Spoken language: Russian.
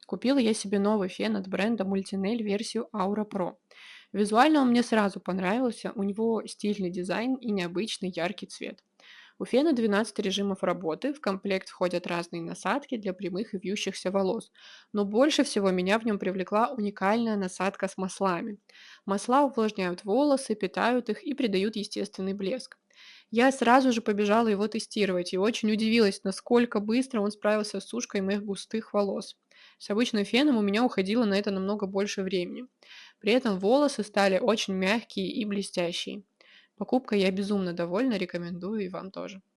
Купила я себе новый фен от бренда Multinel версию Aura Pro. Визуально он мне сразу понравился, у него стильный дизайн и необычный яркий цвет. У фена 12 режимов работы, в комплект входят разные насадки для прямых и вьющихся волос. Но больше всего меня в нем привлекла уникальная насадка с маслами. Масла увлажняют волосы, питают их и придают естественный блеск. Я сразу же побежала его тестировать и очень удивилась, насколько быстро он справился с сушкой моих густых волос. С обычным феном у меня уходило на это намного больше времени. При этом волосы стали очень мягкие и блестящие. Покупкой я безумно довольна, рекомендую и вам тоже.